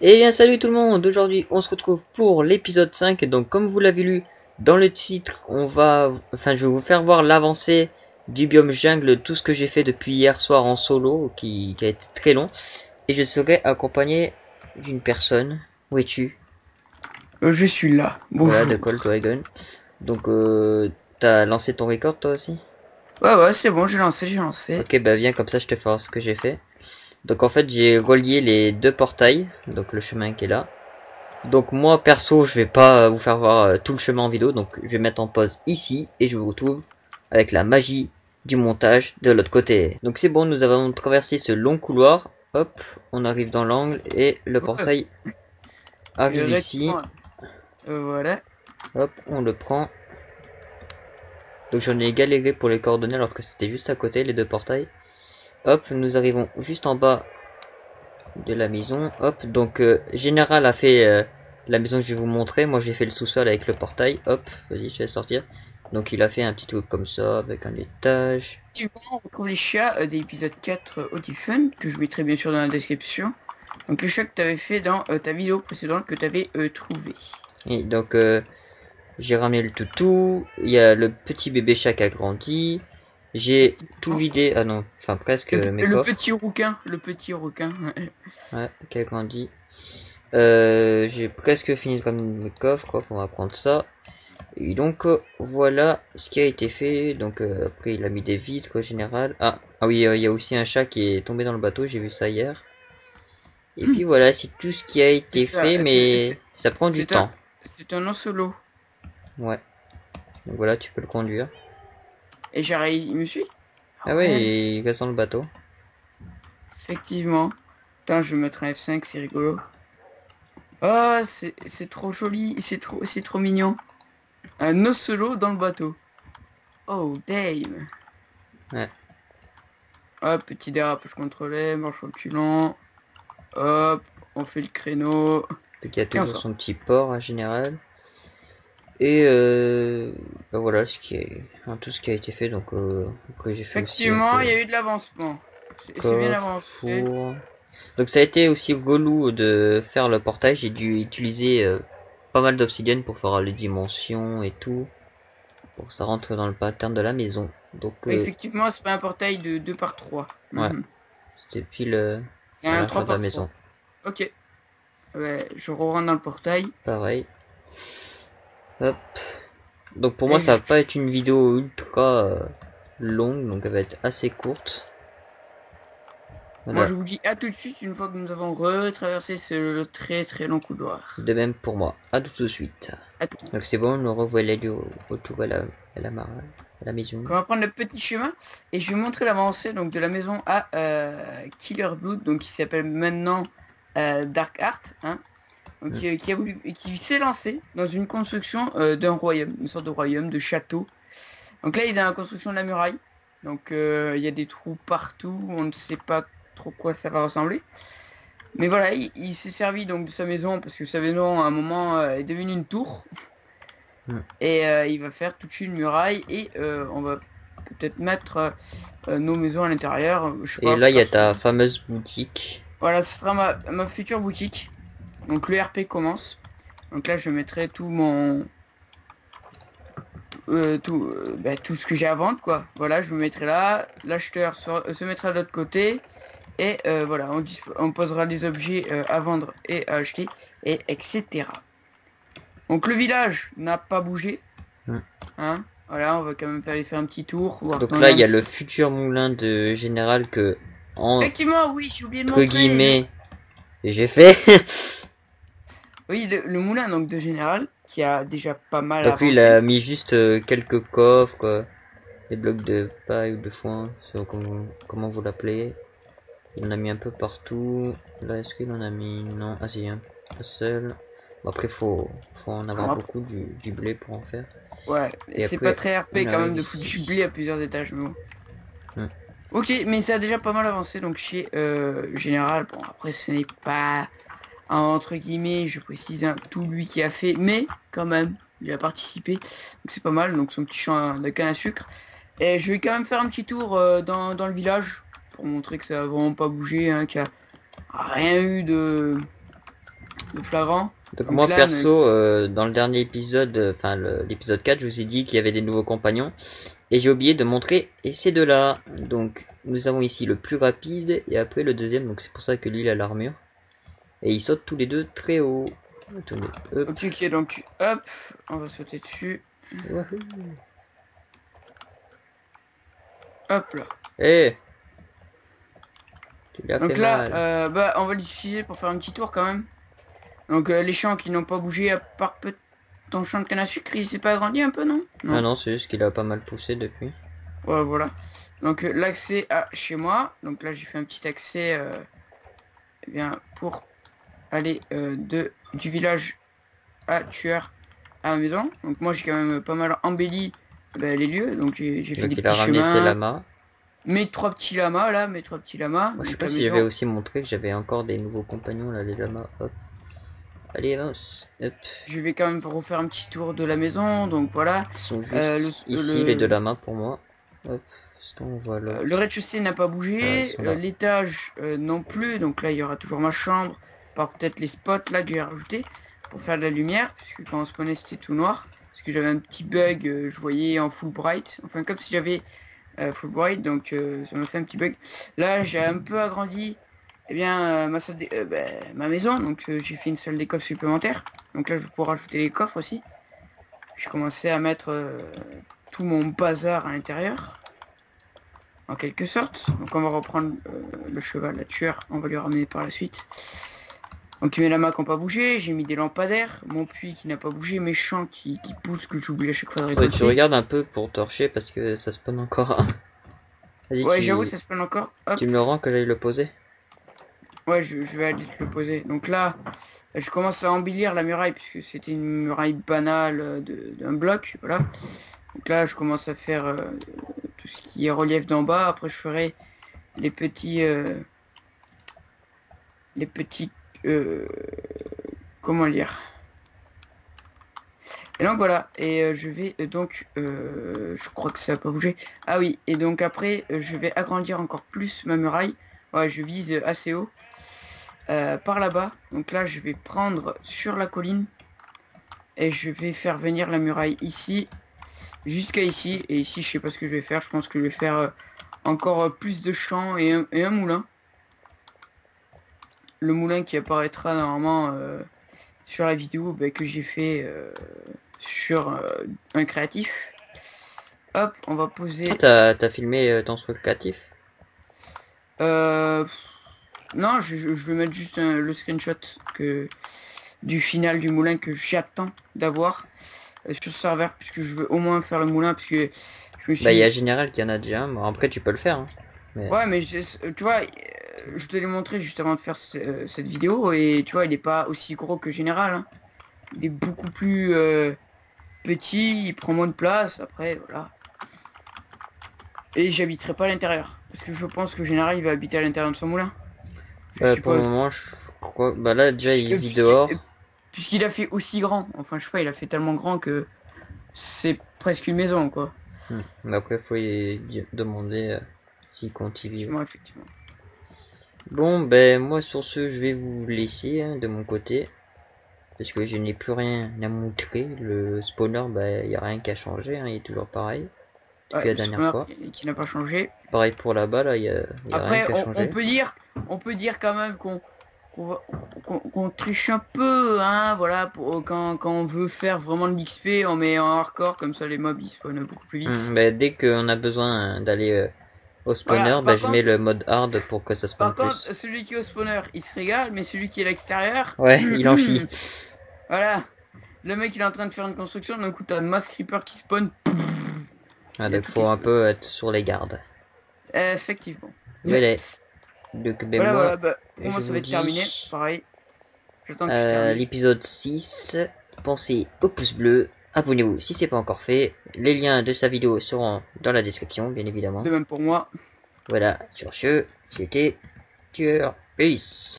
Et bien salut tout le monde, aujourd'hui on se retrouve pour l'épisode 5. Donc comme vous l'avez lu dans le titre, je vais vous faire voir l'avancée du biome jungle, tout ce que j'ai fait depuis hier soir en solo, qui a été très long. Et je serai accompagné d'une personne. Où es-tu? Je suis là. Bonjour. Voilà, de Colt Wagon. Donc t'as lancé ton record toi aussi? Ouais, c'est bon, j'ai lancé. Ok, bah viens, comme ça je te ferai ce que j'ai fait. Donc en fait j'ai relié les deux portails, donc le chemin qui est là. Donc moi perso je vais pas vous faire voir tout le chemin en vidéo, donc je vais mettre en pause ici et je vous retrouve avec la magie du montage de l'autre côté. Donc c'est bon, nous avons traversé ce long couloir, hop, on arrive dans l'angle et le portail arrive ici. Voilà. Hop, on le prend. Donc j'en ai galéré pour les coordonnées alors que c'était juste à côté les deux portails. Hop, nous arrivons juste en bas de la maison. Hop, donc Général a fait la maison que je vais vous montrer. Moi j'ai fait le sous-sol avec le portail. Hop, vas-y, je vais sortir. Donc il a fait un petit truc comme ça avec un étage. On retrouve les chats des épisodes 4 Autifun que je mettrai bien sûr dans la description. Donc les chats que tu avais fait dans ta vidéo précédente que tu avais trouvé. Et donc j'ai ramené le toutou. Il y a le petit bébé chat qui a grandi. J'ai tout vidé. Ah non, enfin presque mes coffres. Le petit requin. Ouais, qui a grandi. J'ai presque fini de ramener mes coffres, quoi. On va prendre ça. Et donc voilà ce qui a été fait. Donc après il a mis des vitres au général. Ah oui, il y a aussi un chat qui est tombé dans le bateau. J'ai vu ça hier. Et puis voilà, c'est tout ce qui a été fait, mais ça prend du temps. C'est un solo. Ouais. Donc voilà, tu peux le conduire. Et j'arrive, il me suit. Ah ouais, il reste dans le bateau. Effectivement. Attends, je vais mettre un F5, c'est rigolo. Oh, c'est trop joli, c'est trop mignon. Un oselo dans le bateau. Oh, damn. Ouais. Hop, petit dérapage contrôlé, marche reculant. Hop, on fait le créneau. Donc il y a toujours son petit port en général. Et bah voilà ce qui est tout ce qui a été fait. Donc après j'ai fait effectivement il y a eu de l'avancement. C'est bien avancé. Donc ça a été aussi relou de faire le portail. J'ai dû utiliser pas mal d'obsidienne pour faire les dimensions et tout, pour que ça rentre dans le pattern de la maison. Donc effectivement c'est pas un portail de 2 par 3. Ouais. C'était pile un 3 par la maison. 3. Ok. Ouais, je rentre dans le portail. Pareil. Hop. Donc pour moi ça va pas être une vidéo ultra longue, donc elle va être assez courte. Voilà. Moi je vous dis à tout de suite une fois que nous avons retraversé ce très long couloir. De même pour moi, à tout de suite. Donc c'est bon, nous revoilà du retour à la maison. On va prendre le petit chemin et je vais vous montrer l'avancée donc de la maison à Killer Blood, donc qui s'appelle maintenant Dark Art, hein. Donc, qui s'est lancé dans une construction d'un royaume, une sorte de royaume, de château. Donc là il est dans la construction de la muraille. Donc il y a des trous partout, on ne sait pas trop quoi ça va ressembler. Mais voilà, il s'est servi donc de sa maison parce que sa maison à un moment est devenue une tour. Et il va faire toute une muraille et on va peut-être mettre nos maisons à l'intérieur. Et là il y a ta fameuse boutique. Voilà, ce sera ma future boutique. Donc le RP commence. Donc là je mettrai tout mon tout ce que j'ai à vendre, quoi. Voilà, je me mettrai là. L'acheteur se mettra de l'autre côté. Et voilà, on posera les objets à vendre et à acheter, et etc. Donc le village n'a pas bougé. Hein, voilà, on va quand même aller faire un petit tour. Donc là il y a le futur moulin de général que effectivement, oui, j'ai oublié de montrer. Entre guillemets, j'ai fait. Oui, le moulin donc de général qui a déjà pas mal avancé. Donc lui il a mis juste quelques coffres, des blocs de paille ou de foin, comment vous l'appelez. Il en a mis un peu partout. Là est-ce qu'il en a mis? Non, ah si, un seul. Bon, après faut en avoir beaucoup du blé pour en faire. Ouais, c'est pas très RP quand même de foutre du blé à plusieurs étages, mais bon. Ok, mais ça a déjà pas mal avancé donc chez Général. Bon, après ce n'est pas entre guillemets, je précise, tout lui qui a fait, mais quand même il a participé, donc c'est pas mal. Donc son petit champ de canne à sucre. Et je vais quand même faire un petit tour dans le village pour montrer que ça a vraiment pas bougé, hein, qu'il n'y a rien eu de de flagrant. Donc moi là, perso, dans le dernier épisode, enfin l'épisode 4, je vous ai dit qu'il y avait des nouveaux compagnons. Et j'ai oublié de montrer, et ces deux-là. Donc nous avons ici le plus rapide, et après le deuxième, donc c'est pour ça que lui il a l'armure. Et ils sautent tous les deux très haut. Attendez, hop. Ok, donc hop, on va sauter dessus. Wouhou. Hop là. Eh, tu l'as Donc fait là, mal. bah on va l'utiliser pour faire un petit tour quand même. Donc les champs qui n'ont pas bougé, à part peut ton champ de canne à sucre, il s'est pas agrandi un peu, non? Ah non, c'est juste qu'il a pas mal poussé depuis. Ouais, voilà. Donc l'accès à chez moi. Donc là j'ai fait un petit accès eh bien pour aller du village à Tueur à la maison. Donc moi j'ai quand même pas mal embelli les lieux. Donc j'ai fait des Donc il a petits ramené ses chemins. lamas. Mes trois petits lamas là, mes trois petits lamas. Moi, je sais Donc, pas la si maison. j'avais aussi montré que j'avais encore des nouveaux compagnons là, les lamas. Hop. Allez, avance. Hop. Je vais quand même refaire un petit tour de la maison. Donc voilà. Ils sont juste ici les deux lamas pour moi. Hop. On voit là. Le rez-de-chaussée n'a pas bougé, l'étage non plus, donc là il y aura toujours ma chambre, par peut-être les spots là que j'ai rajouté pour faire de la lumière, puisque quand on spawnait c'était tout noir, parce que j'avais un petit bug, je voyais en full bright, enfin comme si j'avais full bright, donc ça m'a fait un petit bug. Là j'ai un peu agrandi ma maison, donc j'ai fait une salle des coffres supplémentaire, donc là je vais pouvoir rajouter les coffres aussi. J'ai commencé à mettre tout mon bazar à l'intérieur. En quelque sorte. Donc on va reprendre le cheval, la tueur, on va lui ramener par la suite. Donc mes lamas qui n'ont pas bougé, j'ai mis des lampadaires, mon puits qui n'a pas bougé, mes champs qui poussent, que j'oublie à chaque fois de récolter. Tu regardes un peu pour torcher parce que ça spawn encore. Vas-y, ouais, j'avoue, ça spawn encore. Hop. Tu me le rends que j'aille le poser? Ouais, je vais aller te le poser. Donc là, je commence à embellir la muraille, puisque c'était une muraille banale d'un bloc, voilà. Donc là, je commence à faire tout ce qui est relief d'en bas. Après, je ferai les petits... comment dire? Et donc voilà. Et je vais donc... je crois que ça n'a pas bougé. Ah oui. Et donc après, je vais agrandir encore plus ma muraille. Ouais, je vise assez haut. Par là-bas. Donc là, je vais prendre sur la colline. Et je vais faire venir la muraille ici. Jusqu'à ici. Et ici, je sais pas ce que je vais faire. Je pense que je vais faire encore plus de champs et un moulin. Le moulin qui apparaîtra normalement sur la vidéo que j'ai fait sur un créatif. Hop, on va poser... Ah, t'as filmé ton truc créatif? Non, je vais mettre juste le screenshot du final du moulin que j'attends d'avoir sur ce serveur, puisque je veux au moins faire le moulin, puisque je me suis... Bah il y a Général qui en a déjà un, bon, après tu peux le faire. Hein. Mais... Ouais, mais tu vois, je te l'ai montré juste avant de faire cette vidéo, et tu vois, il est pas aussi gros que Général. Hein. Il est beaucoup plus petit, il prend moins de place, après, voilà. Et j'habiterai pas à l'intérieur, parce que je pense que Général il va habiter à l'intérieur de son moulin. Pour le moment, je crois... Bah là, déjà, il vit dehors. Puisqu'il a fait aussi grand. Enfin, je sais pas, il a fait tellement grand que c'est presque une maison, quoi. Mais après, faut y demander s'il compte y vivre. Effectivement. Bon, ben, moi, sur ce, je vais vous laisser hein, de mon côté. Parce que je n'ai plus rien à montrer. Le spawner, il n'y a rien qui a changé. Hein, il est toujours pareil. Depuis la dernière fois. Qui n'a pas changé. Pareil pour là-bas, là, il y a rien qui a changé. On peut dire quand même qu'on triche un peu, hein, voilà, quand on veut faire vraiment de l'XP, on met en hardcore, comme ça les mobs ils spawnent beaucoup plus vite. Dès qu'on a besoin d'aller au spawner, voilà, je mets le mode hard pour que ça spawn plus. Par contre, celui qui est au spawner, il se régale, mais celui qui est à l'extérieur... Ouais, il en chie. Voilà, le mec il est en train de faire une construction, d'un coup t'as un mass creeper qui spawn. Ah, donc faut un peu être sur les gardes. Effectivement. Voilà. Donc, voilà, pour moi ça va être terminé, pareil. J'attends que tu termines. L'épisode 6, pensez au pouce bleu, abonnez-vous si c'est pas encore fait. Les liens de sa vidéo seront dans la description, bien évidemment. De même pour moi. Voilà, sur ce, c'était Tueur. Peace.